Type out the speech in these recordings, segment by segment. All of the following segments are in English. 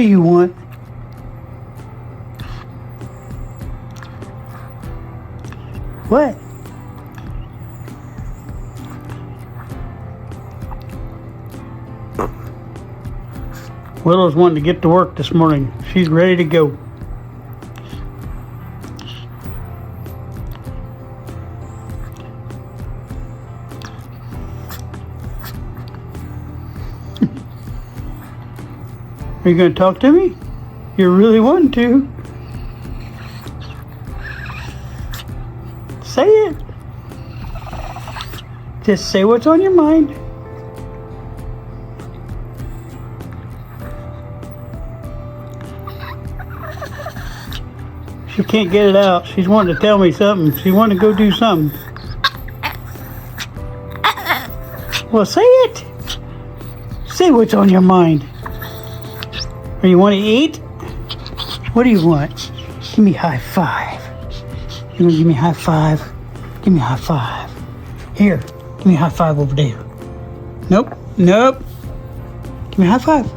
do you want? What? Willow's wanting to get to work this morning. She's ready to go. Are you going to talk to me? You're really wanting to. Say it. Just say what's on your mind. She can't get it out. She's wanting to tell me something. She wanted to go do something. Well, say it. Say what's on your mind. Or you want to eat? What do you want? Give me a high five. You want to give me a high five? Give me a high five. Here, give me a high five over there. Nope, nope. Give me a high five.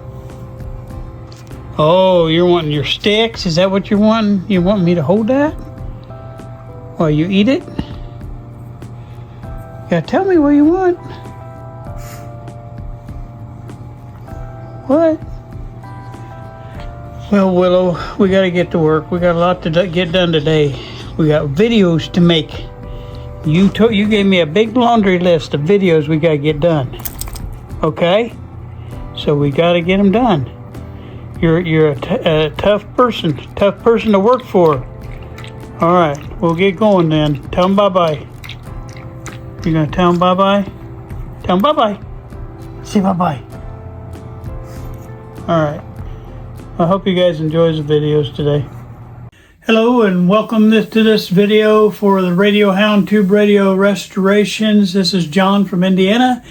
Oh, you're wanting your sticks? Is that what you're wanting? You want me to hold that while you eat it? Yeah, tell me what you want. What? Well, Willow, we got to get to work. We got a lot to get done today. We got videos to make. You gave me a big laundry list of videos we got to get done. Okay? So we got to get them done. You're a tough person to work for. All right, we'll get going then. Tell them bye-bye. You're going to tell them bye-bye? Tell them bye-bye. Say bye-bye. All right. I hope you guys enjoy the videos today. Hello and welcome to this video for the Radio Hound Tube Radio Restorations. This is John from Indiana,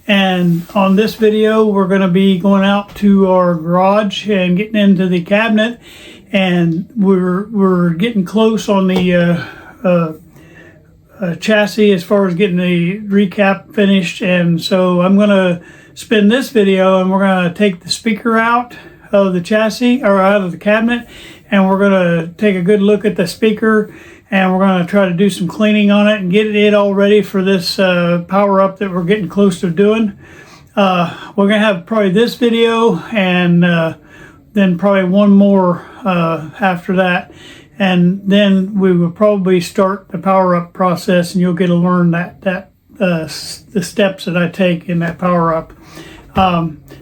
and on this video we're going to be going out to our garage and getting into the cabinet, and we're getting close on the chassis as far as getting the recap finished. And so I'm going to spin this video and we're going to take the speaker out of the chassis or out of the cabinet, and we're going to take a good look at the speaker, and we're going to try to do some cleaning on it and get it all ready for this power up that we're getting close to doing. We're going to have probably this video and then probably one more after that, and then we will probably start the power up process, and you'll get to learn the steps that I take in that power up.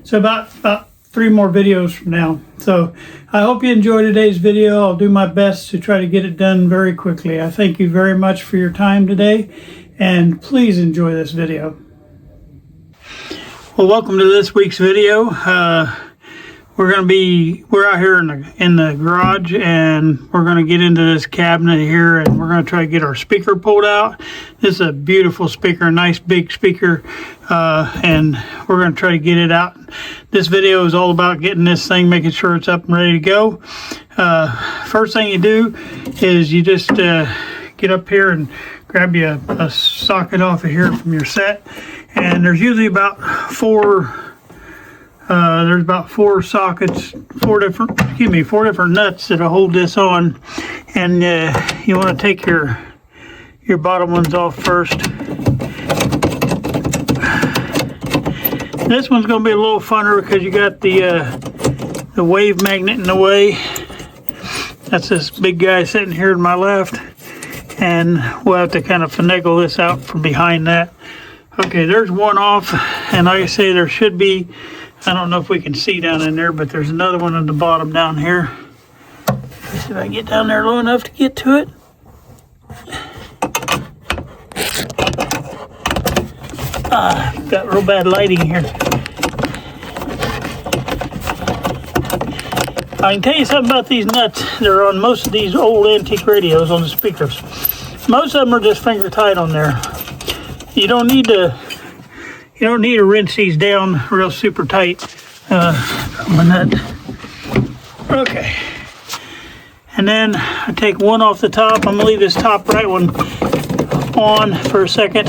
So about 3 more videos from now. So I hope you enjoyed today's video. I'll do my best to try to get it done very quickly. I thank you very much for your time today, and please enjoy this video. Well, welcome to this week's video. We're out here in the garage, and we're going to get into this cabinet here, and we're going to try to get our speaker pulled out. This is a beautiful speaker, a nice big speaker, and we're going to try to get it out. This video is all about getting this thing, making sure it's up and ready to go. First thing you do is you just get up here and grab you a socket off of here from your set, and there's usually about four sockets, four different nuts that'll hold this on, and you want to take your bottom ones off first. This one's going to be a little funner because you got the wave magnet in the way. That's this big guy sitting here to my left, and we'll have to kind of finagle this out from behind that. Okay, there's one off, and like I say, there should be, I don't know if we can see down in there, but there's another one at the bottom down here. Let's see if I can get down there low enough to get to it. Got real bad lighting here. I can tell you something about these nuts. They're on most of these old antique radios on the speakers. Most of them are just finger tight on there. You don't need to rinse these down real super tight on the nut. Okay. And then I take one off the top. I'm gonna leave this top right one on for a second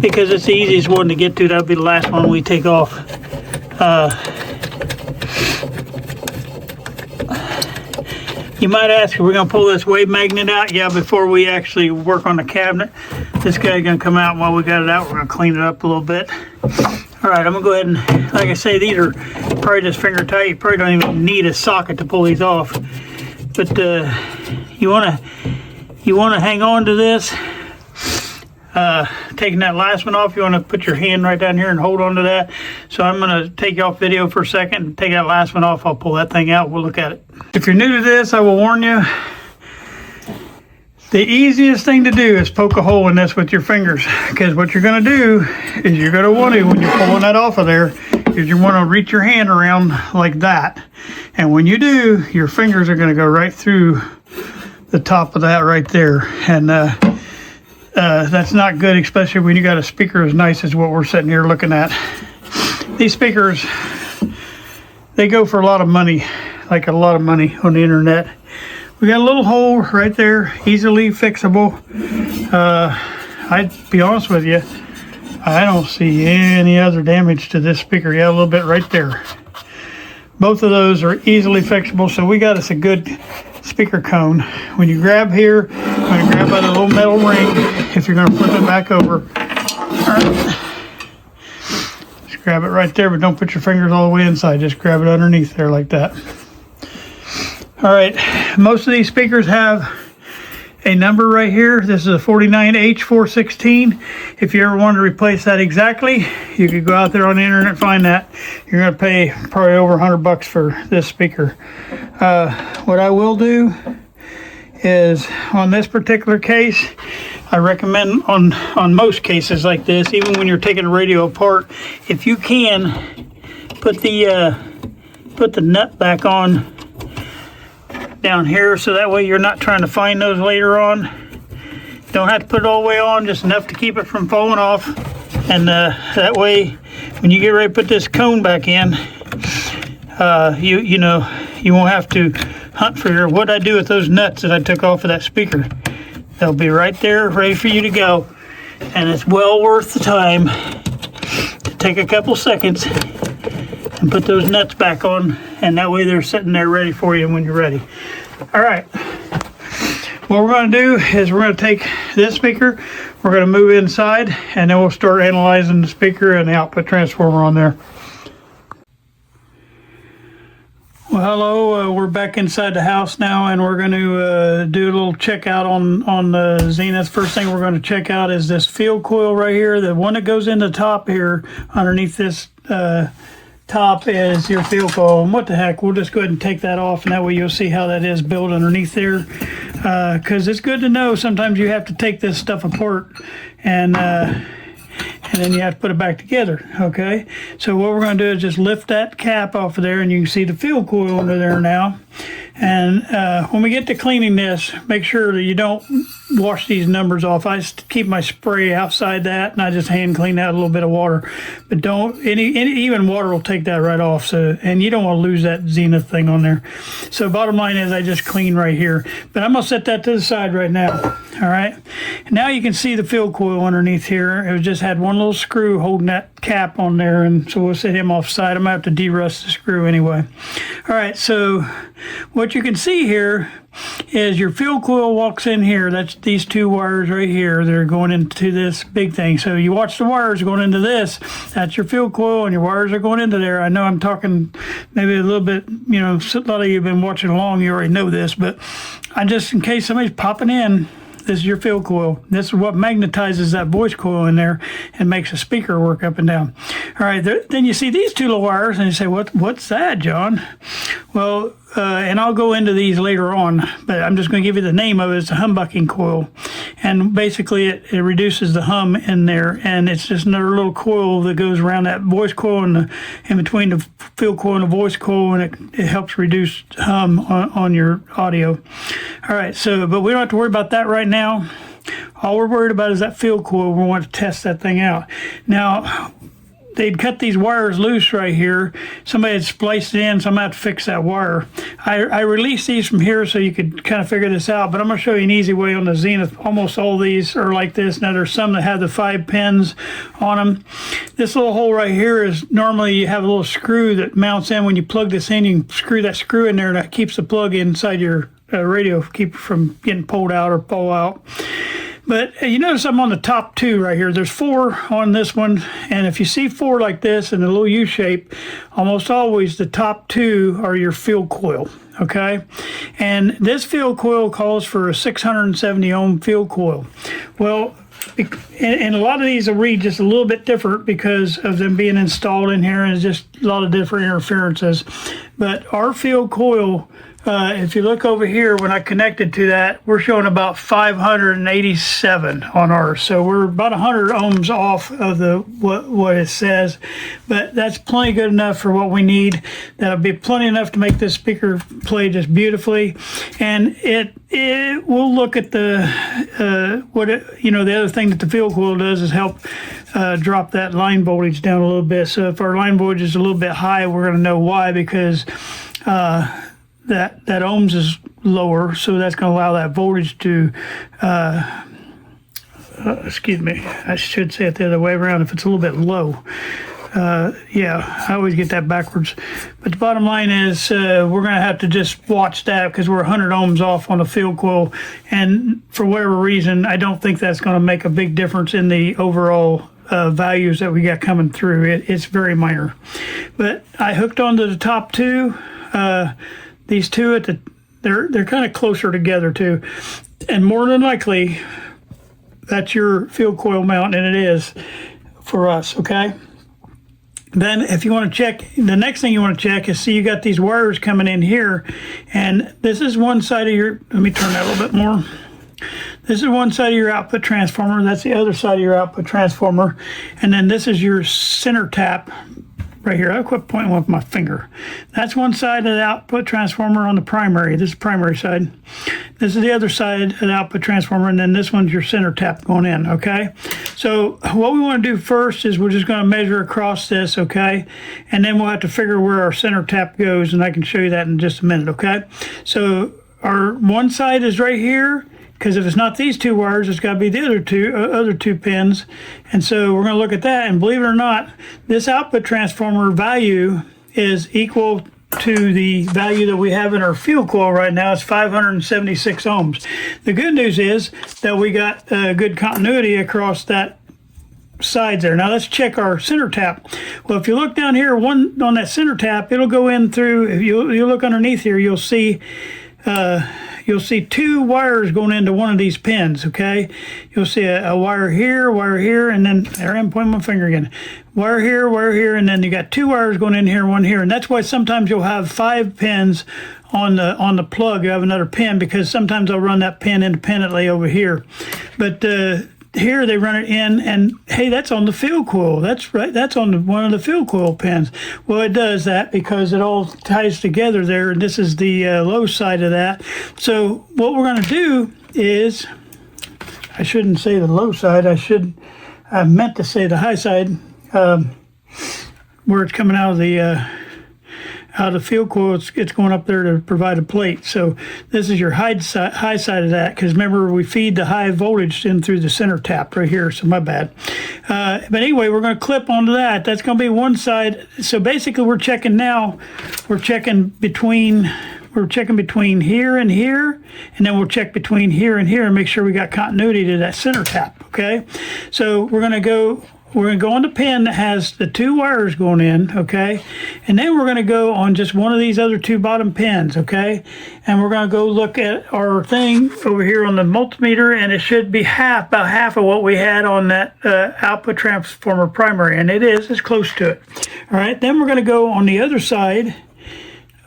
because it's the easiest one to get to. That'll be the last one we take off. You might ask, are we gonna pull this wave magnet out? Yeah, before we actually work on the cabinet. This guy's gonna come out, and while we got it out, we're gonna clean it up a little bit. All right, I'm gonna go ahead and, like I say, these are probably just finger tight. You probably don't even need a socket to pull these off. But you wanna hang on to this. Taking that last one off, you want to put your hand right down here and hold on to that. So I'm going to take you off video for a second and take that last one off. I'll pull that thing out. We'll look at it. If you're new to this, I will warn you, the easiest thing to do is poke a hole in this with your fingers, because what you're going to do is you're going to want to, when you're pulling that off of there, is you want to reach your hand around like that. And when you do, your fingers are going to go right through the top of that right there. And that's not good, especially when you got a speaker as nice as what we're sitting here looking at. These speakers, they go for a lot of money, like a lot of money on the internet. We got a little hole right there, easily fixable. I'd be honest with you, I don't see any other damage to this speaker. Yeah, a little bit right there. Both of those are easily fixable, so we got us a good speaker cone. When you grab here, I'm going to grab by the little metal ring if you're going to flip it back over. All right. Just grab it right there, but don't put your fingers all the way inside. Just grab it underneath there like that. All right, most of these speakers have a number right here. This is a 49H416. If you ever want to replace that exactly, you could go out there on the internet and find that. You're going to pay probably over $100 for this speaker. What I will do is, on this particular case, I recommend on most cases like this, even when you're taking a radio apart, if you can, put the nut back on down here, so that way you're not trying to find those later on. You don't have to put it all the way on, just enough to keep it from falling off. And that way, when you get ready to put this cone back in, you know, you won't have to hunt for what I do with those nuts that I took off of that speaker. They'll be right there ready for you to go, and it's well worth the time to take a couple seconds and put those nuts back on, and that way they're sitting there ready for you when you're ready. All right, what we're going to do is we're going to take this speaker, we're going to move inside, and then we'll start analyzing the speaker and the output transformer on there. Well, hello, we're back inside the house now, and we're going to do a little checkout on the Zenith. First thing we're going to check out is this field coil right here. The one that goes in the top here underneath this top is your field coil. And what the heck, we'll just go ahead and take that off, and that way you'll see how that is built underneath there. Because it's good to know sometimes you have to take this stuff apart and then you have to put it back together. Okay, so what we're going to do is just lift that cap off of there, and you can see the field coil under there now. And when we get to cleaning this, make sure that you don't wash these numbers off. I keep my spray outside that, and I just hand clean that with a little bit of water. But don't, even water will take that right off. So, and you don't want to lose that Zenith thing on there. So bottom line is I just clean right here. But I'm going to set that to the side right now. All right. And now you can see the field coil underneath here. It just had one little screw holding that cap on there, and so we'll set him offside. I'm going to have to de-rust the screw anyway. All right, so what you can see here is your field coil walks in here. That's these two wires right here. They're going into this big thing. So you watch the wires going into this. That's your field coil, and your wires are going into there. I know I'm talking maybe a little bit, you know, a lot of you have been watching along. You already know this, but I just, in case somebody's popping in, this is your field coil. This is what magnetizes that voice coil in there and makes the speaker work up and down. All right, then you see these two little wires, and you say, what's that, John? Well, and I'll go into these later on, but I'm just going to give you the name of it. It's a humbucking coil. And basically it reduces the hum in there, and it's just another little coil that goes around that voice coil and in between the field coil and the voice coil, and it helps reduce hum on your audio. All right, so, but we don't have to worry about that right now. All we're worried about is that field coil. We want to test that thing out. Now, they'd cut these wires loose right here. Somebody had spliced it in, so I'm going to have to fix that wire. I released these from here so you could kind of figure this out, but I'm going to show you an easy way on the Zenith. Almost all these are like this. Now, there's some that have the 5 pins on them. This little hole right here is normally you have a little screw that mounts in. When you plug this in, you can screw that screw in there, and that keeps the plug inside your radio keep it from getting pulled out or fall out. But you notice I'm on the top two right here. There's 4 on this one, and if you see 4 like this in a little U shape, almost always the top 2 are your field coil, okay? And this field coil calls for a 670 ohm field coil. Well, and a lot of these will read just a little bit different because of them being installed in here, and it's just a lot of different interferences. But our field coil, if you look over here, when I connected to that, we're showing about 587 on ours. So we're about 100 ohms off of the what it says, but that's plenty good enough for what we need. That'll be plenty enough to make this speaker play just beautifully. And it will look at the the other thing that the field coil does is help drop that line voltage down a little bit. So if our line voltage is a little bit high, we're going to know why, because that ohms is lower, so that's going to allow that voltage to, excuse me, I should say it the other way around, if it's a little bit low. Yeah, I always get that backwards. But the bottom line is we're going to have to just watch that because we're 100 ohms off on the field coil, and for whatever reason, I don't think that's going to make a big difference in the overall values that we got coming through. It's very minor. But I hooked onto the top 2. These 2 they're kind of closer together too, and more than likely that's your field coil mount, and it is for us. Okay. Then if you want to check, the next thing you want to check is, see, you got these wires coming in here, and this is one side of your, let me turn that a little bit more. This is one side of your output transformer. That's the other side of your output transformer, and then this is your center tap. Right here, I quit pointing with my finger. That's one side of the output transformer on the primary. This is the primary side. This is the other side of the output transformer, and then this one's your center tap going in, okay? So what we want to do first is we're just going to measure across this, okay? And then we'll have to figure where our center tap goes, and I can show you that in just a minute, okay? So our one side is right here, because if it's not these 2 wires, it's got to be the other two pins. And so we're going to look at that, and believe it or not, this output transformer value is equal to the value that we have in our field coil right now. It's 576 ohms. The good news is that we got good continuity across that sides there. Now let's check our center tap. Well, if you look down here, one on that center tap, it'll go in through, if you look underneath here, you'll see 2 wires going into one of these pins, okay? You'll see a wire here, and then, there I am pointing my finger again. Wire here, and then you got 2 wires going in here, one here. And that's why sometimes you'll have 5 pins on the plug. You have another pin, because sometimes I'll run that pin independently over here. But here they run it in, and hey, that's on the field coil. That's right, that's on one of the field coil pins. Well, it does that because it all ties together there, and this is the low side of that. So what we're going to do is, I shouldn't say the low side, I meant to say the high side, where it's coming out of the field coil. It's going up there to provide a plate. So this is your high side of that, because remember, we feed the high voltage in through the center tap right here, so my bad. But anyway, we're going to clip onto that. That's going to be one side. So basically we're checking between here and here, and then we'll check between here and here and make sure we got continuity to that center tap, okay? So we're going to go on the pin that has the 2 wires going in, okay? And then we're going to go on just one of these other 2 bottom pins, okay? And we're going to go look at our thing over here on the multimeter, and it should be about half of what we had on that output transformer primary, and it's close to it. All right, then we're going to go on the other side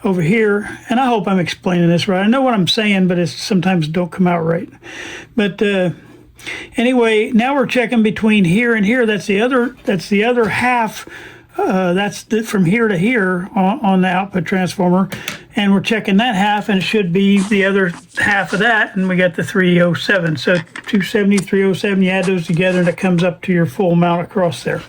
over here, and I hope I'm explaining this right. I know what I'm saying, but it sometimes don't come out right. But anyway, now we're checking between here and here. That's the other half. That's from here to here on the output transformer, and we're checking that half, and it should be the other half of that, and we got the 307. So 270, 307. You add those together, and it comes up to your full amount across there.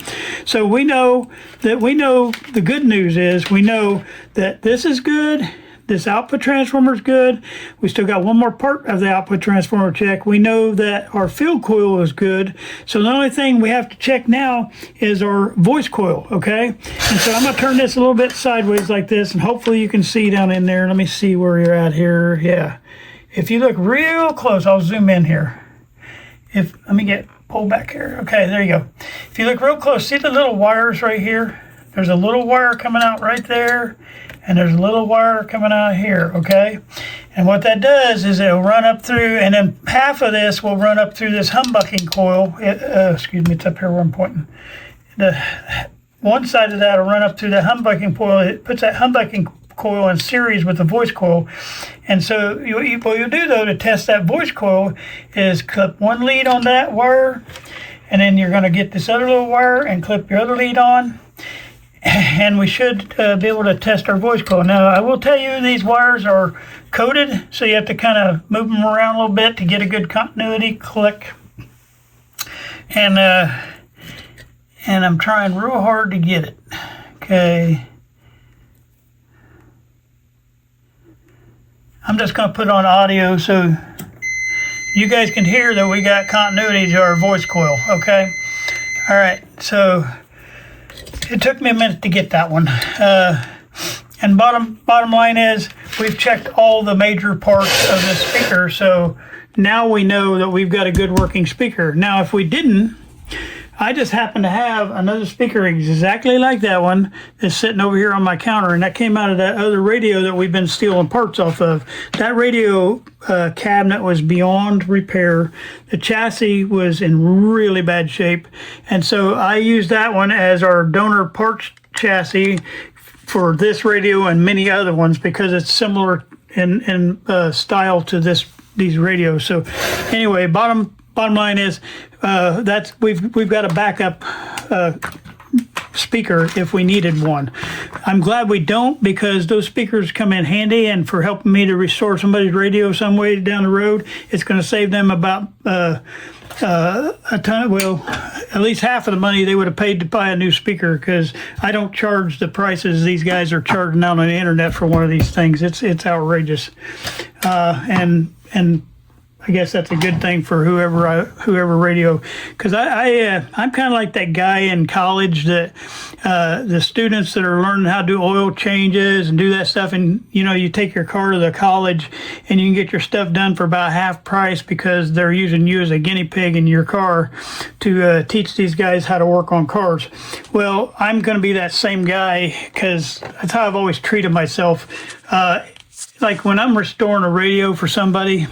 So we know the good news is we know that this is good. This output transformer is good. We still got one more part of the output transformer check. We know that our field coil is good. So the only thing we have to check now is our voice coil, okay? And so I'm gonna turn this a little bit sideways like this, and hopefully you can see down in there. Let me see where you're at here. Yeah. If you look real close, I'll zoom in here. Let me get pulled back here. Okay, there you go. If you look real close, see the little wires right here? There's a little wire coming out right there, and there's a little wire coming out here, okay? And what that does is it'll run up through, and then half of this will run up through this humbucking coil. Excuse me, it's up here where I'm pointing. The one side of that will run up through the humbucking coil. It puts that humbucking coil in series with the voice coil. And so what you'll do, though, to test that voice coil is clip one lead on that wire, and then you're going to get this other little wire and clip your other lead on. And we should be able to test our voice coil. Now, I will tell you these wires are coated, so you have to kind of move them around a little bit to get a good continuity click. And I'm trying real hard to get it. Okay. I'm just going to put on audio so you guys can hear that we got continuity to our voice coil, okay? All right, so it took me a minute to get that one. And bottom line is we've checked all the major parts of this speaker, so now we know that we've got a good working speaker. Now, if we didn't, I just happen to have another speaker exactly like that one that's sitting over here on my counter, and that came out of that other radio that we've been stealing parts off of. That radio cabinet was beyond repair. The chassis was in really bad shape, and so I used that one as our donor parts chassis for this radio and many other ones because it's similar in style to these radios. So anyway, bottom line is we've got a backup speaker if we needed one. I'm glad we don't, because those speakers come in handy, and for helping me to restore somebody's radio some way down the road, it's going to save them about a ton. Well, at least half of the money they would have paid to buy a new speaker, because I don't charge the prices these guys are charging out on the internet for one of these things. It's outrageous, and I guess that's a good thing for whoever radio, because I'm kind of like that guy in college that the students that are learning how to do oil changes and do that stuff, and you take your car to the college and you can get your stuff done for about half price because they're using you as a guinea pig in your car to teach these guys how to work on cars. Well, I'm going to be that same guy, because that's how I've always treated myself. Like when I'm restoring a radio for somebody,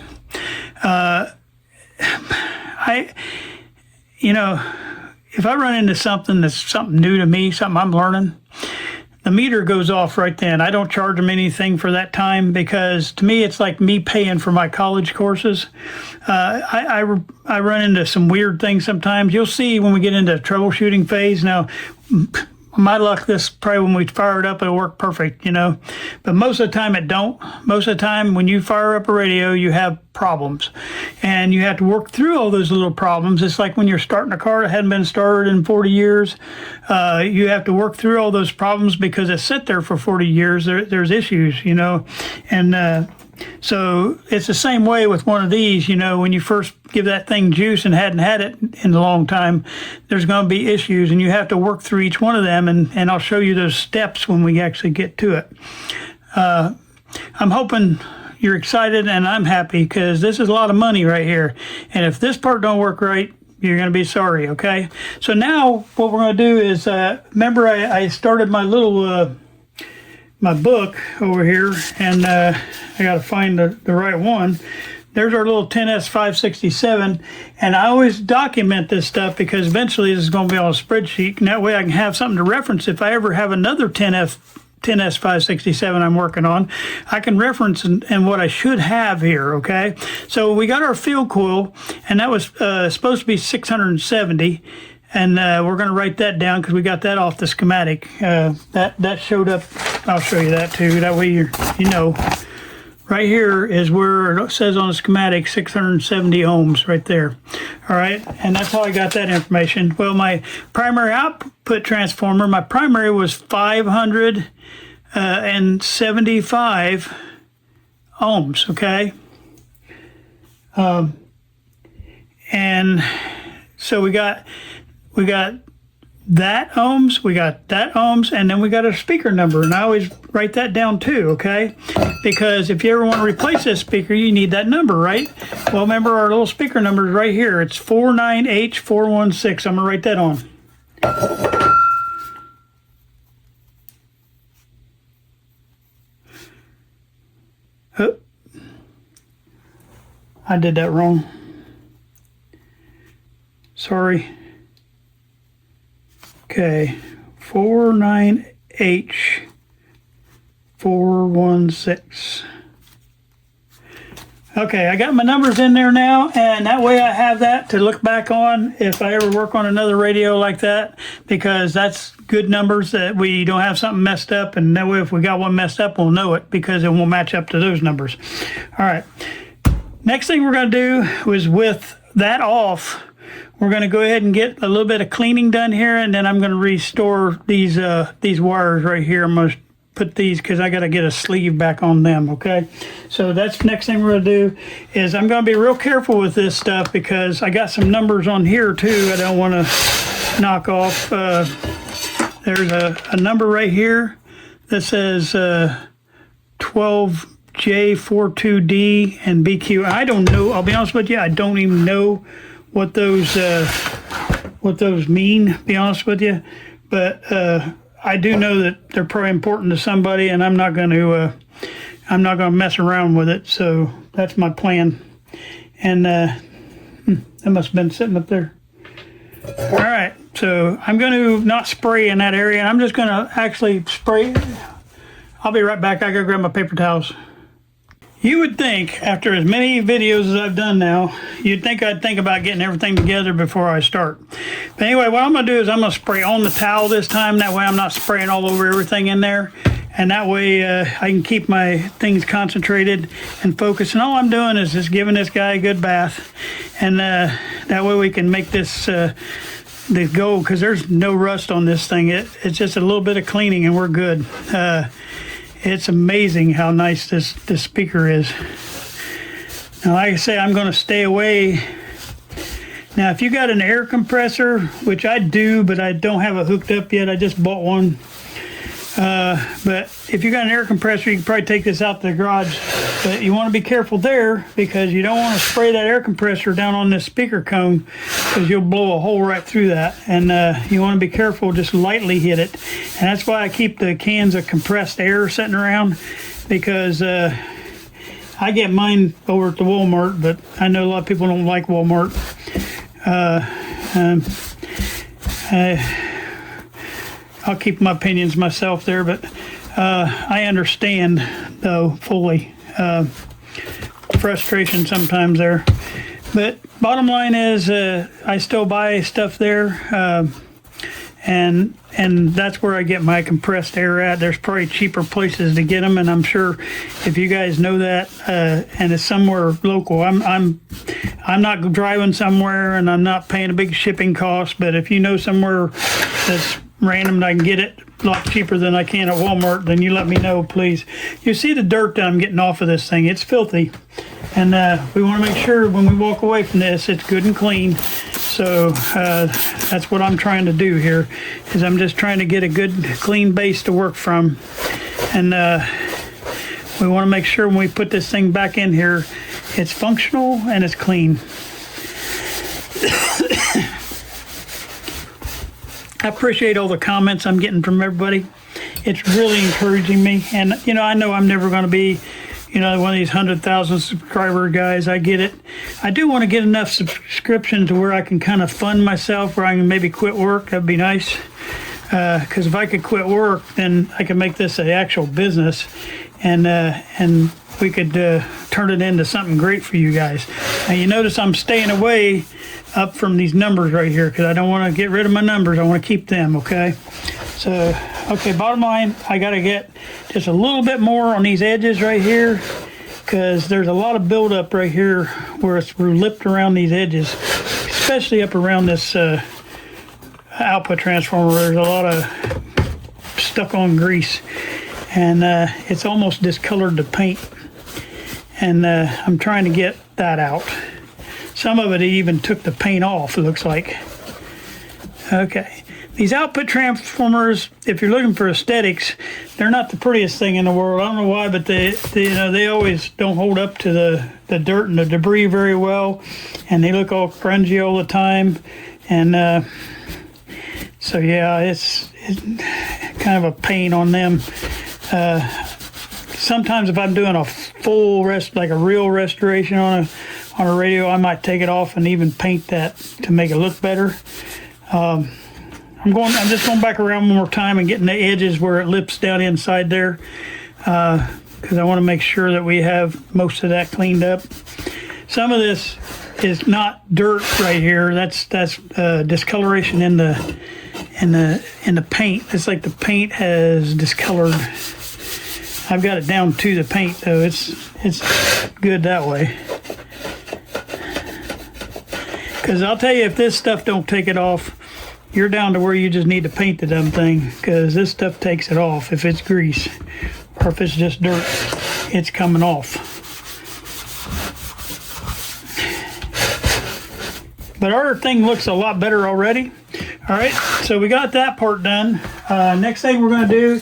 if I run into something that's something new to me, something I'm learning, the meter goes off right then. I don't charge them anything for that time, because to me it's like me paying for my college courses. I run into some weird things sometimes. You'll see when we get into the troubleshooting phase. Now, my luck, this probably when we fire it up, it'll work perfect, but most of the time it don't. Most of the time when you fire up a radio, you have problems, and you have to work through all those little problems. It's like when you're starting a car that hadn't been started in 40 years. You have to work through all those problems because it's sit there for 40 years. There's issues, and so it's the same way with one of these. When you first give that thing juice and hadn't had it in a long time, there's going to be issues, and you have to work through each one of them, and I'll show you those steps when we actually get to it. I'm hoping you're excited, and I'm happy, because this is a lot of money right here, and if this part don't work right, you're going to be sorry, okay? So now what we're going to do is, remember I started my little my book over here, and I got to find the right one. There's our little 10S567, and I always document this stuff because eventually this is going to be on a spreadsheet, and that way I can have something to reference if I ever have another 10S567 I'm working on. I can reference and what I should have here, okay? So we got our field coil, and that was supposed to be 670. And we're going to write that down because we got that off the schematic. That showed up. I'll show you that too. That way you know. Right here is where it says on the schematic 670 ohms right there. All right, and that's how I got that information. Well, my primary output transformer, my primary was 500 and 75 ohms, okay? And so we got that ohms, and then we got a speaker number, and I always write that down too, okay? Because if you ever want to replace this speaker, you need that number, right? Well, remember our little speaker number is right here. It's 49H416. I'm gonna write that on. Oh, I did that wrong. Sorry. Okay, 49H416. Okay, I got my numbers in there now, and that way I have that to look back on if I ever work on another radio like that, because that's good numbers that we don't have something messed up, and that way if we got one messed up, we'll know it because it won't match up to those numbers. All right, next thing we're going to do is with that off, we're going to go ahead and get a little bit of cleaning done here, and then I'm going to restore these wires right here. I'm going to put these because I got to get a sleeve back on them, okay? So that's the next thing we're going to do is I'm going to be real careful with this stuff because I got some numbers on here too I don't want to knock off. There's a number right here that says 12J42D and BQ. I don't know. I'll be honest with you. I don't even know what those mean, to be honest with you, but I do know that they're probably important to somebody, and I'm not going to mess around with it. So that's my plan. And that must have been sitting up there. All right, so I'm going to not spray in that area, and I'm just going to actually spray. I'll be right back. I gotta grab my paper towels. You would think, after as many videos as I've done now, you'd think I'd think about getting everything together before I start. But anyway, what I'm going to do is I'm going to spray on the towel this time. That way I'm not spraying all over everything in there. And that way I can keep my things concentrated and focused. And all I'm doing is just giving this guy a good bath. And that way we can make this go, because there's no rust on this thing. It's just a little bit of cleaning and we're good. It's amazing how nice this speaker is. Now, like I say, I'm going to stay away. Now, if you got an air compressor, which I do, but I don't have it hooked up yet. I just bought one. But if you got an air compressor, you can probably take this out to the garage. But you want to be careful there because you don't want to spray that air compressor down on this speaker cone because you'll blow a hole right through that. And you want to be careful, just lightly hit it. And that's why I keep the cans of compressed air sitting around, because I get mine over at the Walmart, but I know a lot of people don't like Walmart. I'll keep my opinions myself there, but I understand, though, fully frustration sometimes there. But bottom line is I still buy stuff there, and that's where I get my compressed air at. There's probably cheaper places to get them, and I'm sure if you guys know that, and it's somewhere local, I'm not driving somewhere, and I'm not paying a big shipping cost. But if you know somewhere that's random and I can get it a lot cheaper than I can at Walmart, then you let me know, please. You see the dirt that I'm getting off of this thing. It's filthy, and we want to make sure when we walk away from this, it's good and clean. So that's what I'm trying to do here, is I'm just trying to get a good clean base to work from. And we want to make sure when we put this thing back in here, it's functional and it's clean. I appreciate all the comments I'm getting from everybody. It's really encouraging me. And, I know I'm never going to be, one of these 100,000 subscriber guys. I get it. I do want to get enough subscriptions to where I can kind of fund myself, where I can maybe quit work. That'd be nice. Because if I could quit work, then I could make this an actual business. And we could turn it into something great for you guys. Now, you notice I'm staying away up from these numbers right here because I don't want to get rid of my numbers. I want to keep them, okay? So, okay, bottom line, I got to get just a little bit more on these edges right here because there's a lot of buildup right here where it's lipped around these edges, especially up around this output transformer. There's a lot of stuck on grease. and it's almost discolored the paint. And I'm trying to get that out. Some of it even took the paint off, it looks like. Okay. These output transformers, if you're looking for aesthetics, they're not the prettiest thing in the world. I don't know why, but they always don't hold up to the dirt and the debris very well, and they look all grungy all the time. And so yeah, it's kind of a pain on them. Sometimes if I'm doing a full like a real restoration on a radio, I might take it off and even paint that to make it look better. I'm just going back around one more time and getting the edges where it lips down inside there, because I want to make sure that we have most of that cleaned up. Some of this is not dirt right here. That's discoloration in the paint. It's like the paint has discolored. I've got it down to the paint though. It's good that way. Because I'll tell you, if this stuff don't take it off, you're down to where you just need to paint the damn thing, because this stuff takes it off. If it's grease or if it's just dirt, it's coming off. But our thing looks a lot better already. All right, so we got that part done. Next thing we're going to do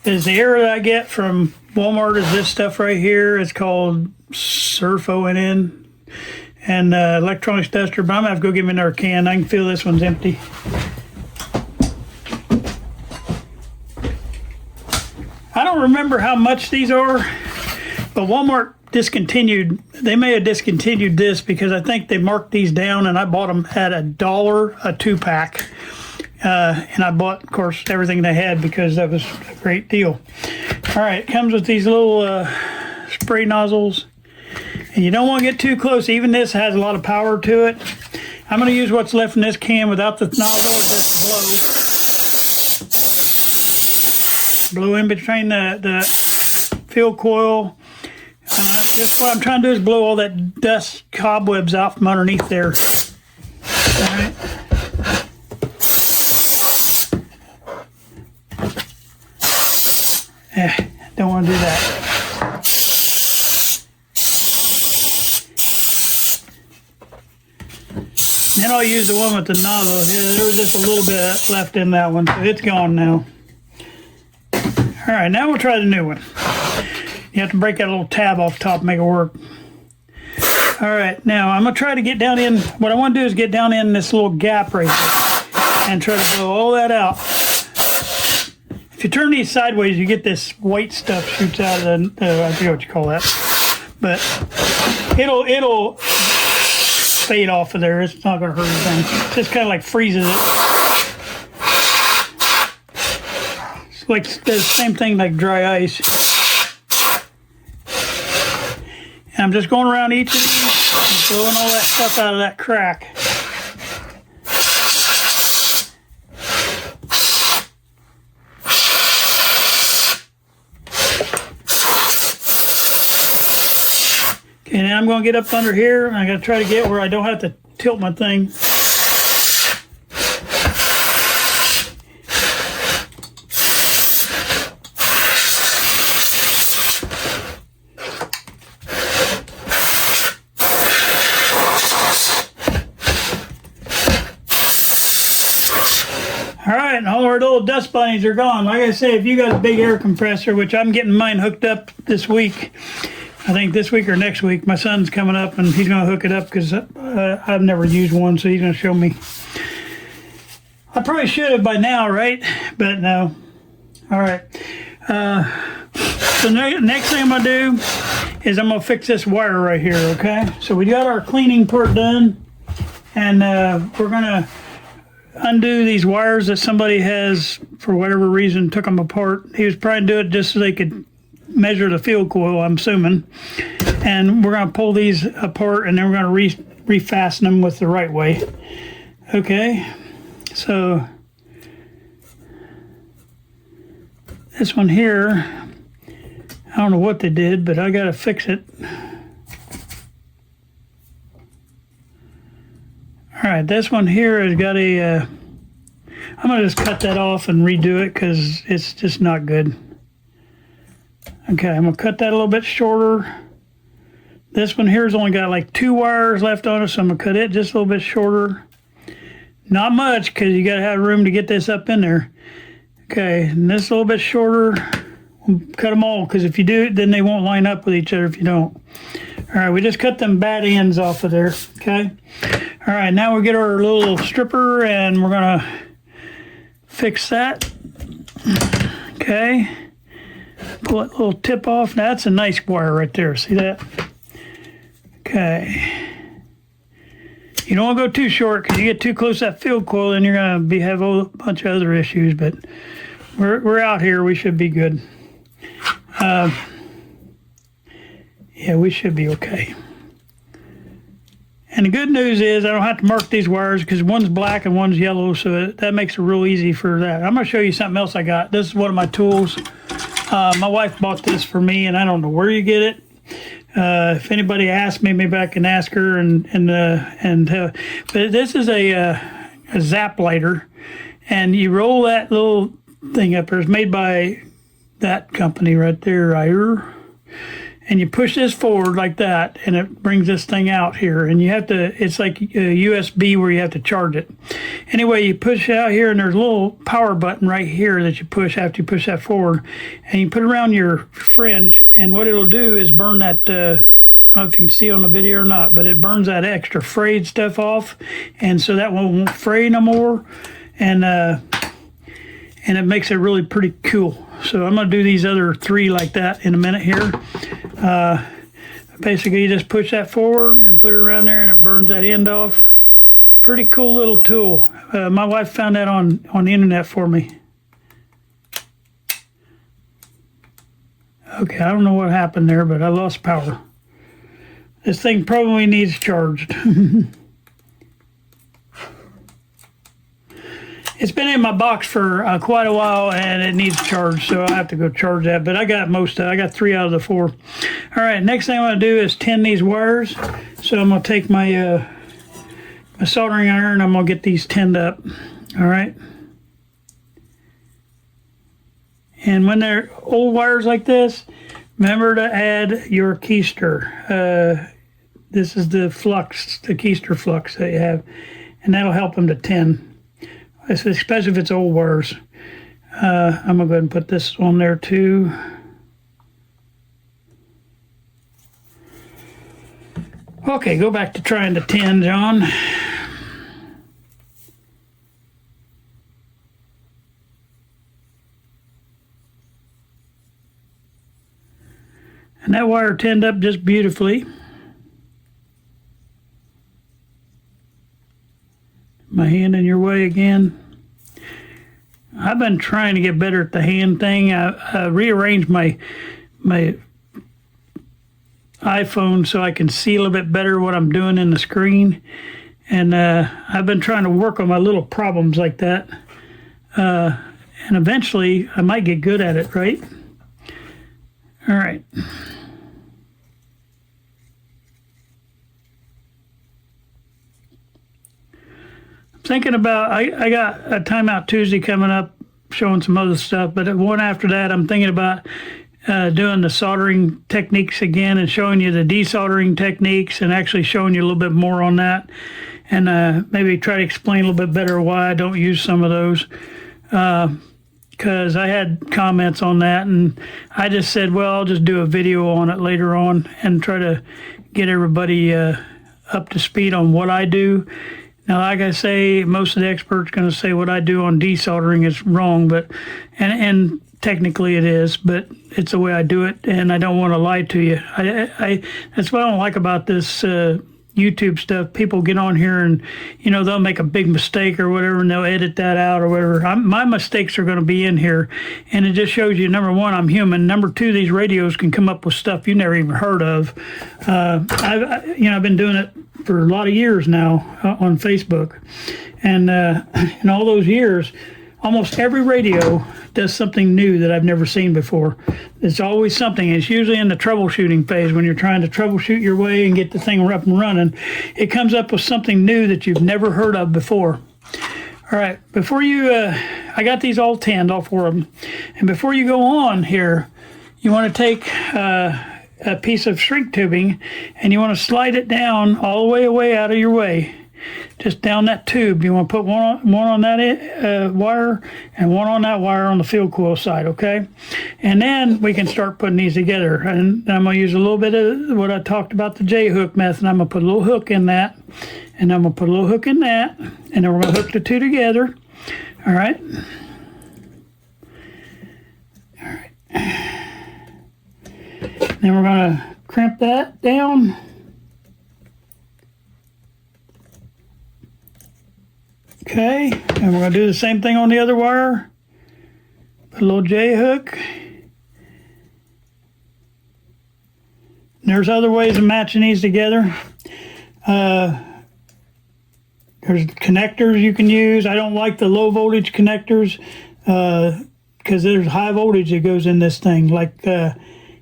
is the air that I get from Walmart is this stuff right here. It's called Surf ONN and electronics duster, but I'm going to have to go get me another can. I can feel this one's empty. I don't remember how much these are, but Walmart discontinued. They may have discontinued this because I think they marked these down, and I bought them at $1 a 2-pack. And I bought, of course, everything they had because that was a great deal. All right, it comes with these little spray nozzles, and you don't want to get too close. Even this has a lot of power to it. I'm going to use what's left in this can without the nozzle, just blow. Blow in between the field coil. Just what I'm trying to do is blow all that dust, cobwebs out from underneath there. All right. Don't want to do that. Then I'll use the one with the nozzle. Yeah, there was just a little bit left in that one, so it's gone now. All right, now we'll try the new one. You have to break that little tab off top and make it work. All right, now I'm gonna try to get down in, what I wanna do is get down in this little gap right here and try to blow all that out. If you turn these sideways, you get this white stuff shoots out of the, I forget what you call that. But it'll fade off of there. It's not gonna hurt anything. It just kind of like freezes it. It's like the same thing like dry ice. And I'm just going around each of these and blowing all that stuff out of that crack. Okay, now I'm going to get up under here, and I'm going to try to get where I don't have to tilt my thing. All right, and all our little dust bunnies are gone. Like I say, if you got a big air compressor, which I'm getting mine hooked up this week, I think this week or next week, my son's coming up and he's going to hook it up because I've never used one, so he's going to show me. I probably should have by now, right? But no. All right. So next thing I'm going to do is I'm going to fix this wire right here, okay? So we got our cleaning part done, and we're going to undo these wires that somebody has, for whatever reason, took them apart. He was probably doing it just so they could measure the field coil, I'm assuming. And we're going to pull these apart, and then we're going to refasten them with the right way. Okay, so this one here, I don't know what they did, but I got to fix it. All right, this one here has got a, I'm going to just cut that off and redo it because it's just not good. Okay, I'm gonna cut that a little bit shorter. This one here's only got like 2 wires left on it, so I'm gonna cut it just a little bit shorter. Not much, because you gotta have room to get this up in there. Okay, and this a little bit shorter. We'll cut them all, because if you do it, then they won't line up with each other if you don't. All right, we just cut them bad ends off of there, okay? All right, now we get our little stripper, and we're gonna fix that. Okay, pull that little tip off. Now, that's a nice wire right there, see that? Okay. You don't want to go too short, because you get too close to that field coil, then you're going to have a bunch of other issues, but we're out here. We should be good. Yeah, we should be okay. And the good news is I don't have to mark these wires, because one's black and one's yellow, so that makes it real easy for that. I'm going to show you something else I got. This is one of my tools. My wife bought this for me, and I don't know where you get it. If anybody asks me, maybe I can ask her. But this is a zap lighter, and you roll that little thing up there. It's made by that company right there, and you push this forward like that, and it brings this thing out here. And you have to, it's like a USB where you have to charge it. Anyway, you push it out here, and there's a little power button right here that you push after you push that forward. And you put it around your fringe, and what it'll do is burn that, I don't know if you can see on the video or not, but it burns that extra frayed stuff off. And so that one won't fray no more. And it makes it really pretty cool. So I'm going to do these other 3 like that in a minute here. Basically, you just push that forward and put it around there, and it burns that end off. Pretty cool little tool. My wife found that on the internet for me. Okay, I don't know what happened there, but I lost power. This thing probably needs charged. It's been in my box for quite a while, and it needs charged, so I have to go charge that. But I got most of it. I got 3 out of the 4. All right, next thing I'm going to do is tin these wires. So I'm going to take my my soldering iron. I'm going to get these tinned up. All right. And when they're old wires like this, remember to add your keister. This is the flux, the keister flux that you have, and that'll help them to tin. Especially if it's old wires. I'm going to go ahead and put this on there too. Okay, go back to trying to tin, John. And that wire tinned up just beautifully. My hand in your way again. I've been trying to get better at the hand thing. I rearranged my iPhone so I can see a little bit better what I'm doing in the screen. And I've been trying to work on my little problems like that. And eventually I might get good at it, right? All right. Thinking about, I got a Timeout Tuesday coming up, showing some other stuff, but one after that, I'm thinking about doing the soldering techniques again and showing you the desoldering techniques and actually showing you a little bit more on that, and maybe try to explain a little bit better why I don't use some of those, because I had comments on that, and I just said, well, I'll just do a video on it later on and try to get everybody up to speed on what I do. Now, like I say, most of the experts are going to say what I do on desoldering is wrong, but and technically it is, but it's the way I do it, and I don't want to lie to you. That's what I don't like about this YouTube stuff. People get on here and, they'll make a big mistake or whatever, and they'll edit that out or whatever. My mistakes are going to be in here, and it just shows you, number one, I'm human. Number two, these radios can come up with stuff you never even heard of. I've been doing it for a lot of years now on Facebook, and in all those years, almost every radio does something new that I've never seen before. It's always something. It's usually in the troubleshooting phase when you're trying to troubleshoot your way and get the thing up and running. It comes up with something new that you've never heard of before. All right, before you, I got these all tinned, all 4 of them. And before you go on here, you want to take a piece of shrink tubing and you want to slide it down all the way out of your way, just down that tube. You want to put one on that wire and one on that wire on the field coil side, okay? And then we can start putting these together. And I'm going to use a little bit of what I talked about, the J-hook method. I'm going to put a little hook in that, and I'm going to put a little hook in that, and then we're going to hook the two together. All right. All right. Then we're going to crimp that down. Okay, and we're going to do the same thing on the other wire. Put a little J-hook. There's other ways of matching these together. There's connectors you can use. I don't like the low voltage connectors because there's high voltage that goes in this thing. Like,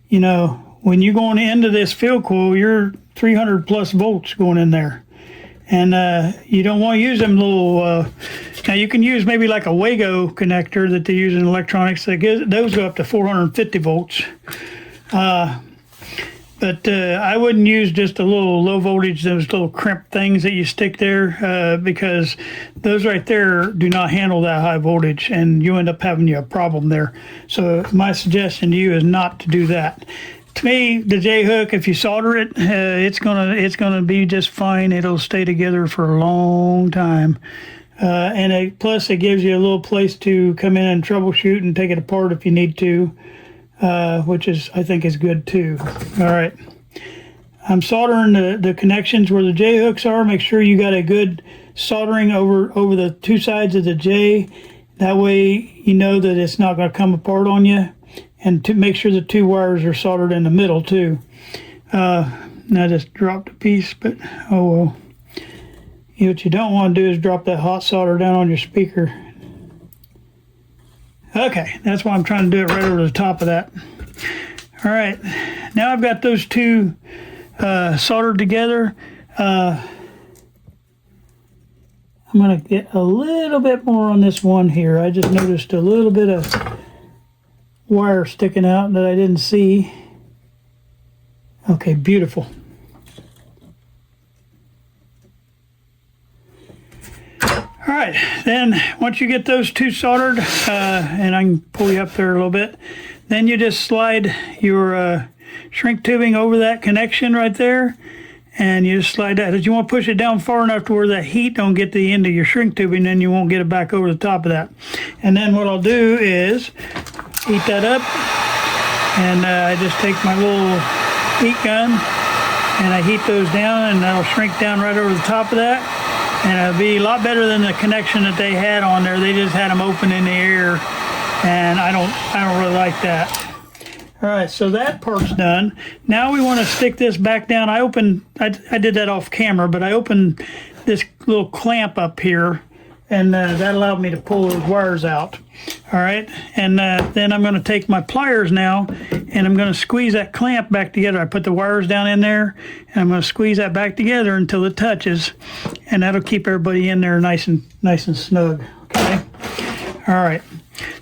you know, when you're going into this field coil, you're 300 plus volts going in there. And you don't want to use them little, now you can use maybe like a Wago connector that they use in electronics. Those go up to 450 volts. But I wouldn't use just a little low voltage, those little crimp things that you stick there, because those right there do not handle that high voltage, and you end up having a problem there. So my suggestion to you is not to do that. To me, the J-hook, if you solder it, it's gonna be just fine. It'll stay together for a long time. And plus, it gives you a little place to come in and troubleshoot and take it apart if you need to, which I think is good too. All right, I'm soldering the connections where the J-hooks are. Make sure you got a good soldering over the two sides of the J. That way, you know that it's not going to come apart on you. And to make sure the two wires are soldered in the middle too. I just dropped a piece, but oh well. What you don't want to do is drop that hot solder down on your speaker. Okay, that's why I'm trying to do it right over the top of that. All right, now I've got those two soldered together. I'm gonna get a little bit more on this one here. I just noticed a little bit of wire sticking out that I didn't see. Okay, beautiful. All right, then once you get those two soldered, and I can pull you up there a little bit, then you just slide your shrink tubing over that connection right there, and you just slide that. You want to push it down far enough to where that heat don't get to the end of your shrink tubing, then you won't get it back over the top of that. And then what I'll do is heat that up, and I just take my little heat gun and I heat those down, and that'll shrink down right over the top of that, and it'll be a lot better than the connection that they had on there. They just had them open in the air, and I don't really like that. All right, so that part's done. Now we want to stick this back down. I did that off camera, but I opened this little clamp up here, and that allowed me to pull those wires out. All right, and then I'm going to take my pliers now, and I'm going to squeeze that clamp back together. I put the wires down in there, and I'm going to squeeze that back together until it touches, and that'll keep everybody in there nice and snug. Okay. All right.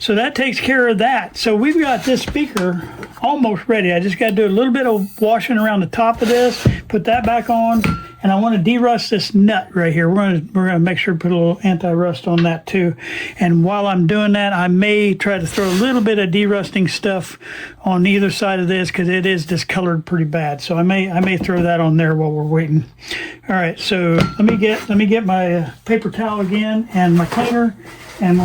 So that takes care of that. So we've got this speaker almost ready. I just got to do a little bit of washing around the top of this, put that back on, and I want to de-rust this nut right here. We're gonna make sure to put a little anti-rust on that too. And while I'm doing that, I may try to throw a little bit of de-rusting stuff on either side of this because it is discolored pretty bad. So I may throw that on there while we're waiting. All right. So let me get my paper towel again and my cleaner, and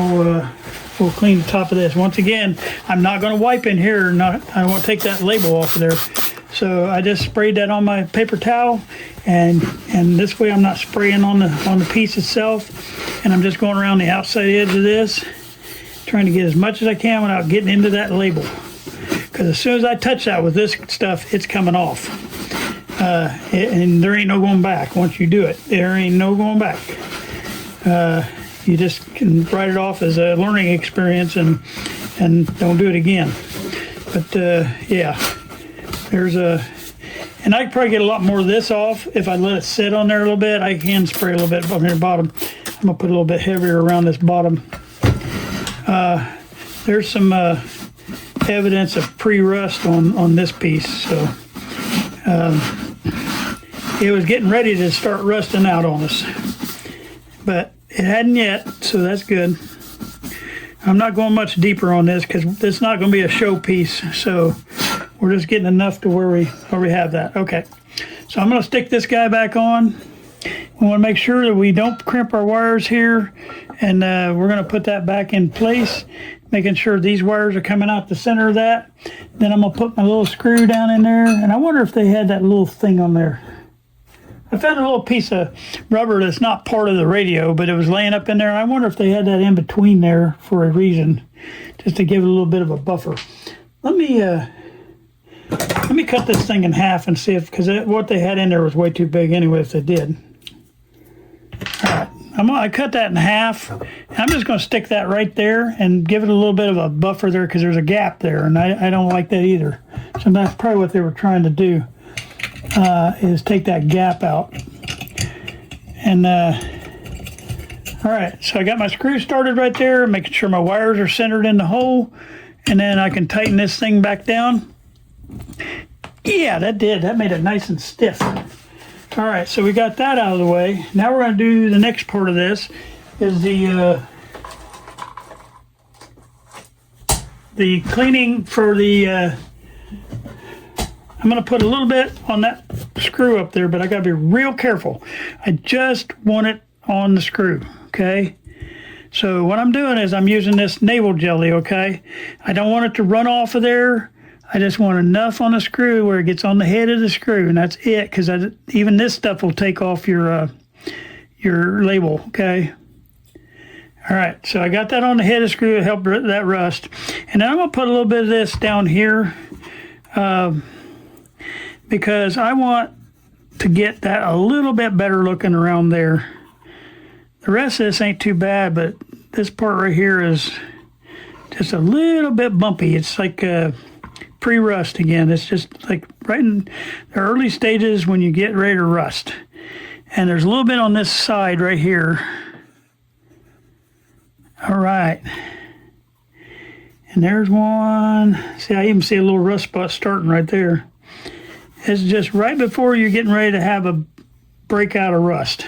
we'll clean the top of this. Once again, I'm not going to wipe in here. I don't want to take that label off of there. So I just sprayed that on my paper towel, and this way I'm not spraying on the piece itself, and I'm just going around the outside edge of this, trying to get as much as I can without getting into that label. Because as soon as I touch that with this stuff, it's coming off. And there ain't no going back. Once you do it, there ain't no going back. You just can write it off as a learning experience and don't do it again. But yeah, and I could probably get a lot more of this off if I let it sit on there a little bit. I can spray a little bit on the bottom. I'm gonna put a little bit heavier around this bottom. There's some evidence of pre-rust on this piece. So it was getting ready to start rusting out on us, but it hadn't yet, so that's good. I'm not going much deeper on this because it's not going to be a show piece, so we're just getting enough to where we have that. Okay, so I'm going to stick this guy back on. We want to make sure that we don't crimp our wires here, and we're going to put that back in place, making sure these wires are coming out the center of that. Then I'm going to put my little screw down in there, and I wonder if they had that little thing on there. I found a little piece of rubber that's not part of the radio, but it was laying up in there. I wonder if they had that in between there for a reason, just to give it a little bit of a buffer. Let me cut this thing in half and see if, because what they had in there was way too big anyway if they did. All right, I cut that in half. I'm just going to stick that right there and give it a little bit of a buffer there because there's a gap there, and I don't like that either. So that's probably what they were trying to do. Is take that gap out. And all right, so I got my screw started right there, making sure my wires are centered in the hole, and then I can tighten this thing back down. Yeah, that made it nice and stiff. All right, so we got that out of the way. Now we're going to do the next part of this, is the cleaning for the I'm going to put a little bit on that screw up there, but I got to be real careful. I just want it on the screw, okay? So what I'm doing is I'm using this navel jelly, okay? I don't want it to run off of there. I just want enough on the screw where it gets on the head of the screw, and that's it, because even this stuff will take off your label, okay? All right, so I got that on the head of the screw to help that rust. And then I'm going to put a little bit of this down here, because I want to get that a little bit better looking around there. The rest of this ain't too bad, but this part right here is just a little bit bumpy. It's like pre-rust again. It's just like right in the early stages when you get ready to rust. And there's a little bit on this side right here. All right. And there's one. See, I even see a little rust spot starting right there. It's just right before you're getting ready to have a breakout of rust.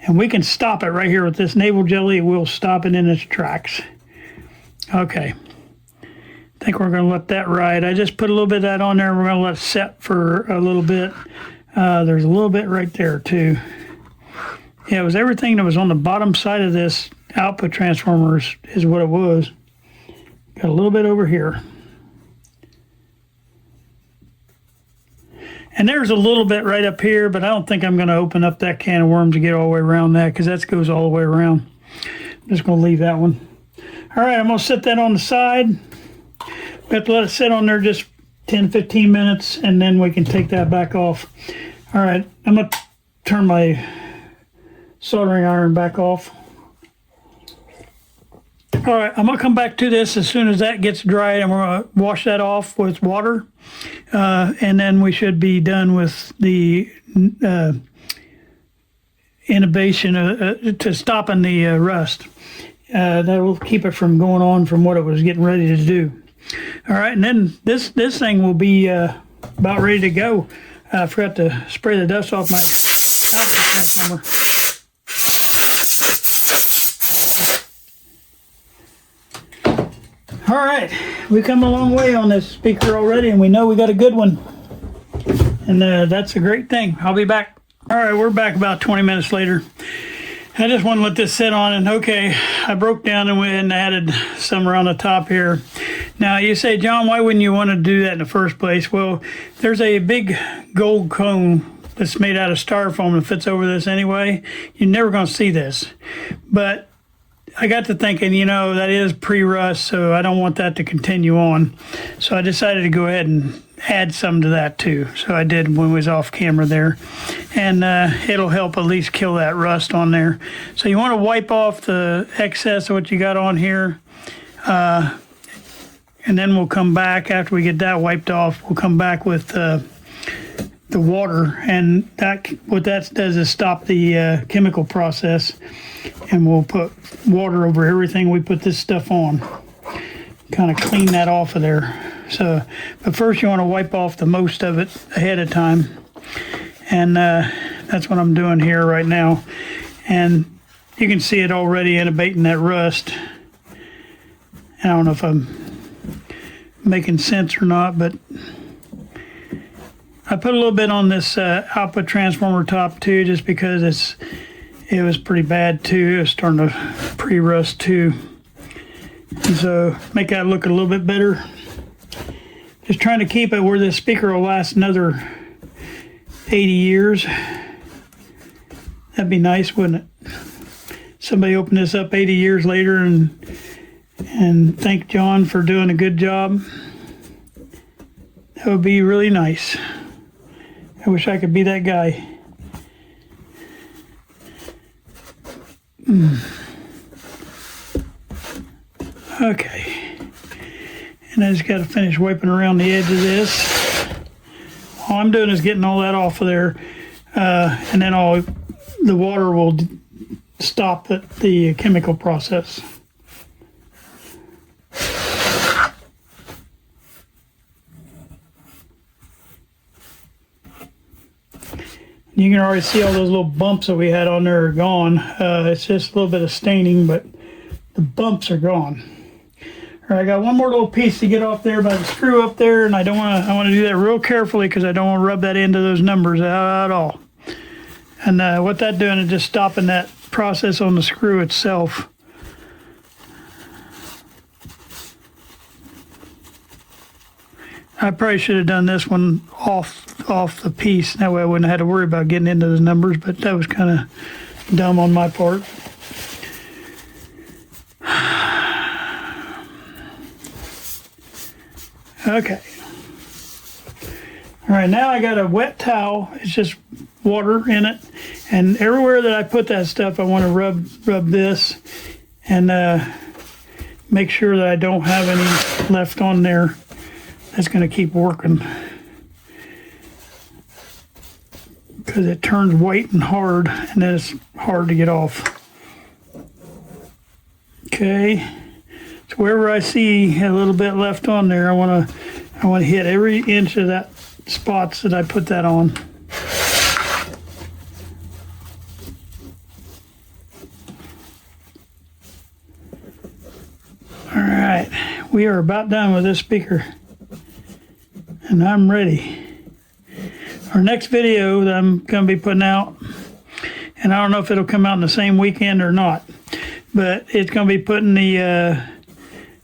And we can stop it right here with this navel jelly. We'll stop it in its tracks. Okay. I think we're going to let that ride. I just put a little bit of that on there. We're going to let it set for a little bit. There's a little bit right there too. Yeah, it was everything that was on the bottom side of this output transformer is what it was. Got a little bit over here. And there's a little bit right up here, but I don't think I'm going to open up that can of worms to get all the way around that, because that goes all the way around. I'm just going to leave that one. All right, I'm going to set that on the side. We have to let it sit on there just 10-15 minutes, and then we can take that back off. All right, I'm going to turn my soldering iron back off. All right, I'm going to come back to this as soon as that gets dry, and we're going to wash that off with water, and then we should be done with the innovation to stopping the rust. That will keep it from going on from what it was getting ready to do. All right, and then this thing will be about ready to go. I forgot to spray the dust off my output transformer. All right, we come a long way on this speaker already, and we know we got a good one. And that's a great thing. I'll be back. All right, we're back about 20 minutes later. I just want to let this sit on, and okay, I broke down and went and added some around the top here. Now, you say, John, why wouldn't you want to do that in the first place? Well, there's a big gold cone that's made out of styrofoam that fits over this anyway. You're never going to see this. But I got to thinking, you know, that is pre-rust, so I don't want that to continue on. So I decided to go ahead and add some to that too. So I did when we was off camera there. And it'll help at least kill that rust on there. So you want to wipe off the excess of what you got on here. And then we'll come back after we get that wiped off. We'll come back with the water, and what that does is stop the chemical process, and we'll put water over everything we put this stuff on. kind of clean that off of there. So, but first you want to wipe off the most of it ahead of time. And that's what I'm doing here right now. And you can see it already intubating that rust. I don't know if I'm making sense or not, but I put a little bit on this output transformer top too, just because it was pretty bad too. It was starting to pre-rust too. And so make that look a little bit better. Just trying to keep it where this speaker will last another 80 years. That'd be nice, wouldn't it? Somebody open this up 80 years later and thank John for doing a good job. That would be really nice. I wish I could be that guy. Okay. And I just got to finish wiping around the edge of this. All I'm doing is getting all that off of there. And then the water will stop the chemical process. You can already see all those little bumps that we had on there are gone. It's just a little bit of staining, but the bumps are gone. All right, I got one more little piece to get off there by the screw up there, and I want to do that real carefully because I don't want to rub that into those numbers at all. And what that's doing is just stopping that process on the screw itself. I probably should have done this one off the piece. That way I wouldn't have had to worry about getting into those numbers, but that was kind of dumb on my part. Okay. All right, now I got a wet towel. It's just water in it. And everywhere that I put that stuff, I want to rub this and make sure that I don't have any left on there. That's going to keep working because it turns white and hard, and then it's hard to get off. Okay, so wherever I see a little bit left on there, I want to hit every inch of that spots that I put that on. All right, we are about done with this speaker. And I'm ready. Our next video that I'm going to be putting out, and I don't know if it'll come out in the same weekend or not, but it's going to be putting the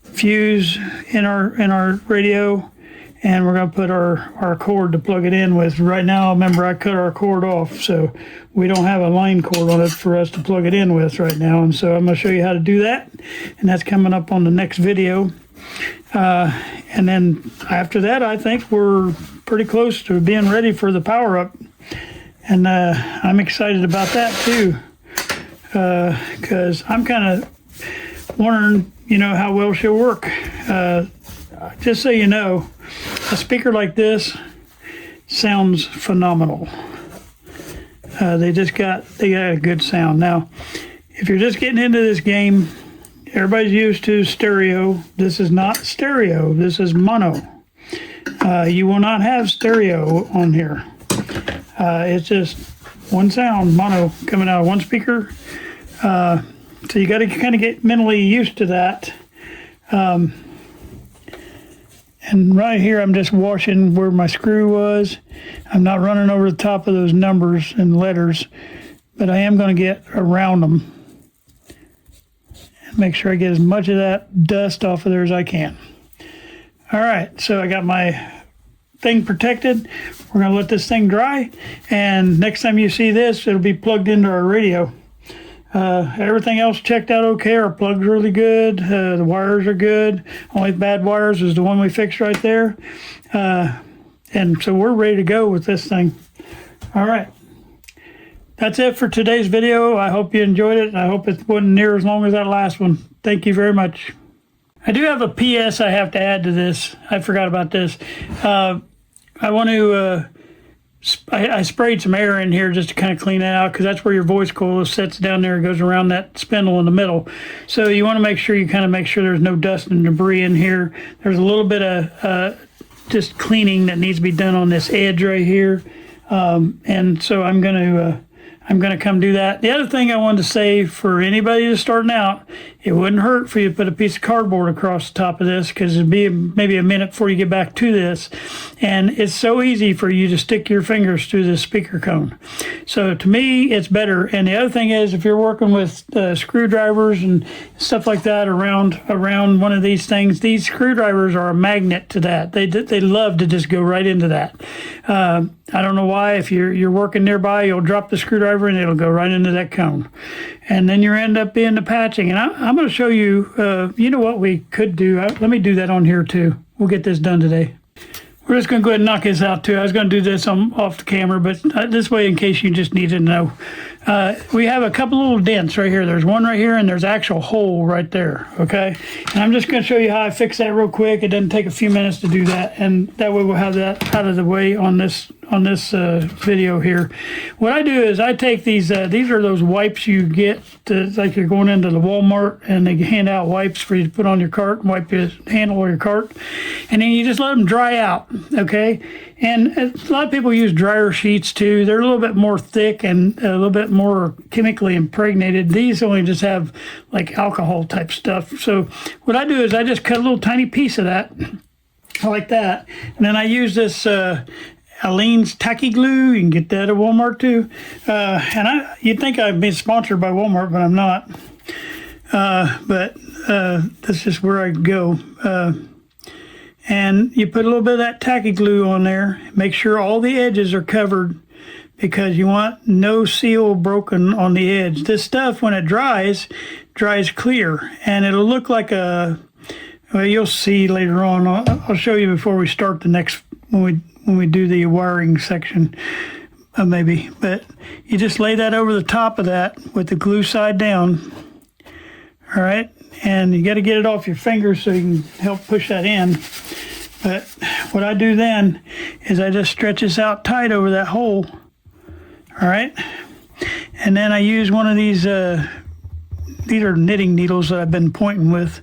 fuse in our radio, and we're going to put our cord to plug it in with. Right now, remember, I cut our cord off, so we don't have a line cord on it for us to plug it in with right now. And so I'm going to show you how to do that, and that's coming up on the next video. And then after that, I think we're pretty close to being ready for the power up. And I'm excited about that too, because I'm kind of wondering, how well she'll work. Just so you know, a speaker like this sounds phenomenal. They got a good sound. Now, if you're just getting into this game, everybody's used to stereo. This is not stereo. This is mono. You will not have stereo on here. It's just one sound, mono, coming out of one speaker. So you got to kind of get mentally used to that. And right here, I'm just washing where my screw was. I'm not running over the top of those numbers and letters, but I am going to get around them. Make sure I get as much of that dust off of there as I can. All right, so I got my thing protected. We're going to let this thing dry, and next time you see this, it'll be plugged into our radio. Everything else checked out okay. Our plug's really good. The wires are good. Only bad wires is the one we fixed right there. And so we're ready to go with this thing. All right. That's it for today's video. I hope you enjoyed it. I hope it wasn't near as long as that last one. Thank you very much. I do have a PS I have to add to this. I forgot about this. I want to I sprayed some air in here just to kind of clean it out, because that's where your voice coil sits down there. It goes around that spindle in the middle. So you want to make sure you kind of make sure there's no dust and debris in here. There's a little bit of just cleaning that needs to be done on this edge right here. And so I'm going to come do that. The other thing I wanted to say for anybody that's starting out, it wouldn't hurt for you to put a piece of cardboard across the top of this, because it'd be maybe a minute before you get back to this. And it's so easy for you to stick your fingers through the speaker cone. So to me, it's better. And the other thing is, if you're working with screwdrivers and stuff like that around one of these things, these screwdrivers are a magnet to that. They love to just go right into that. I don't know why. If you're working nearby, you'll drop the screwdriver and it'll go right into that cone. And then you end up being the patching. And I'm going to show you, you know what we could do. Let me do that on here too. We'll get this done today. We're just going to go ahead and knock this out too. I was going to do this off the camera, but this way, in case you just need to know. We have a couple little dents right here. There's one right here, and there's actual hole right there, okay? And I'm just going to show you how I fix that real quick. It doesn't take a few minutes to do that, and that way we'll have that out of the way on this video here. What I do is I take these are those wipes you get like you're going into the Walmart, and they hand out wipes for you to put on your cart and wipe the handle of your cart, and then you just let them dry out, okay? And a lot of people use dryer sheets too. They're a little bit more thick and a little bit more chemically impregnated. These only just have like alcohol type stuff. So what I do is I just cut a little tiny piece of that like that, and then I use this Aleene's tacky glue. You can get that at Walmart too. And you'd think I've been sponsored by Walmart, but I'm not. But that's just where I go. And you put a little bit of that tacky glue on there. Make sure all the edges are covered, because you want no seal broken on the edge. This stuff, when it dries clear, and it'll look like well, you'll see later on. I'll show you before we start the next, when we do the wiring section, maybe. But you just lay that over the top of that with the glue side down. All right, and you got to get it off your fingers so you can help push that in. But what I do then is I just stretch this out tight over that hole. All right, and then I use one of these are knitting needles that I've been pointing with.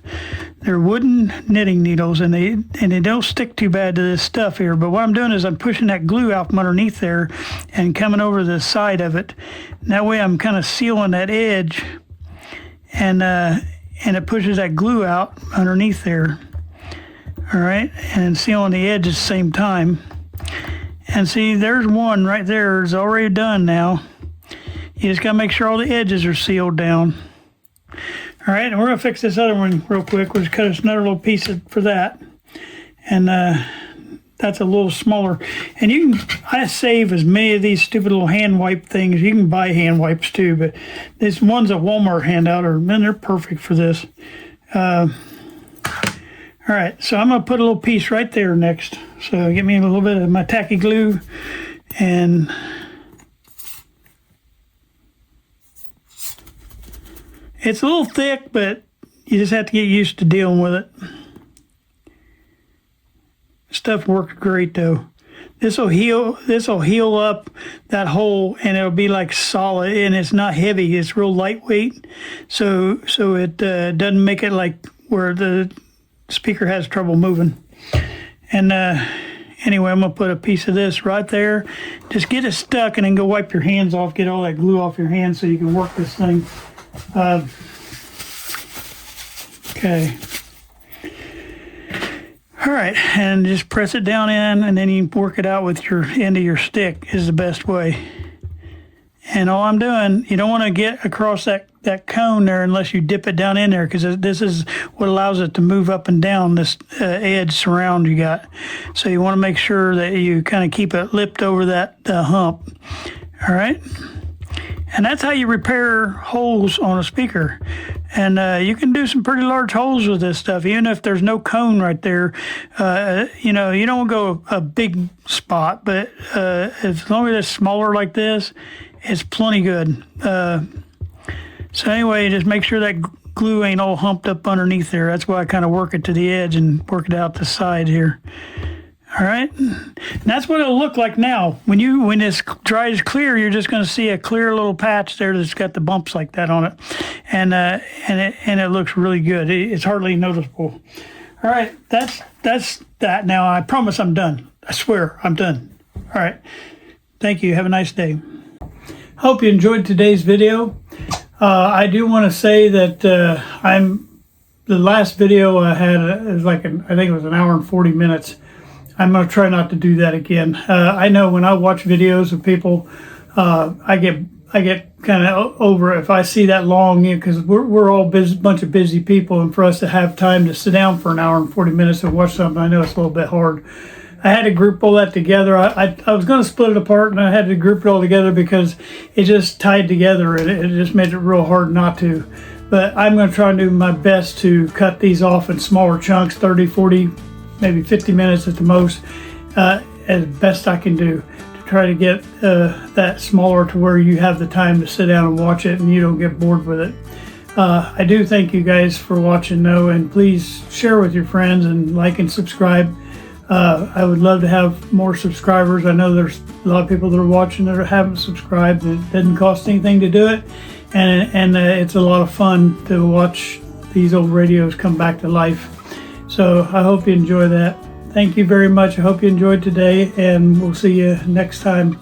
They're wooden knitting needles, and they don't stick too bad to this stuff here. But what I'm doing is I'm pushing that glue out from underneath there and coming over the side of it. And that way I'm kind of sealing that edge, and it pushes that glue out underneath there. All right, and sealing the edge at the same time. And see, there's one right there. It's already done now. You just got to make sure all the edges are sealed down. All right, and we're going to fix this other one real quick. We'll just cut us another little piece for that. And that's a little smaller. And I save as many of these stupid little hand wipe things. You can buy hand wipes too, but these ones that Walmart hand out they're perfect for this. All right, so I'm going to put a little piece right there next. So get me a little bit of my tacky glue, and it's a little thick, but you just have to get used to dealing with it. Stuff works great though. This will heal up that hole, and it'll be like solid, and it's not heavy. It's real lightweight, so it doesn't make it like where the speaker has trouble moving. And anyway, I'm gonna put a piece of this right there. Just get it stuck, and then go wipe your hands off. Get all that glue off your hands so you can work this thing. Okay. All right, and just press it down in, and then you work it out with your end of your stick is the best way. And all I'm doing, you don't want to get across that cone there unless you dip it down in there, because this is what allows it to move up and down this edge surround you got. So you want to make sure that you kind of keep it lipped over that hump. All right. And that's how you repair holes on a speaker. And you can do some pretty large holes with this stuff, even if there's no cone right there. You don't want to go a big spot, but as long as it's smaller like this, it's plenty good. So anyway, just make sure that glue ain't all humped up underneath there. That's why I kind of work it to the edge and work it out the side here. All right, and that's what it'll look like now. When it's dry as clear, you're just going to see a clear little patch there that's got the bumps like that on it, and it looks really good. It's hardly noticeable. All right, that's that. Now I promise I'm done. I swear I'm done. All right, thank you. Have a nice day. Hope you enjoyed today's video. I do want to say that the last video I had is I think it was an hour and 40 minutes. I'm going to try not to do that again. I know when I watch videos of people, I get kind of over it if I see that long, because we're all bunch of busy people, and for us to have time to sit down for an hour and 40 minutes and watch something, I know it's a little bit hard. I had to group all that together. I was going to split it apart, and I had to group it all together because it just tied together, and it just made it real hard not to. But I'm going to try and do my best to cut these off in smaller chunks, 30, 40, maybe 50 minutes at the most, as best I can do, to try to get that smaller to where you have the time to sit down and watch it and you don't get bored with it. I do thank you guys for watching though, and please share with your friends and like and subscribe. I would love to have more subscribers. I know there's a lot of people that are watching that haven't subscribed. It doesn't cost anything to do it, and it's a lot of fun to watch these old radios come back to life. So I hope you enjoy that. Thank you very much. I hope you enjoyed today, and we'll see you next time.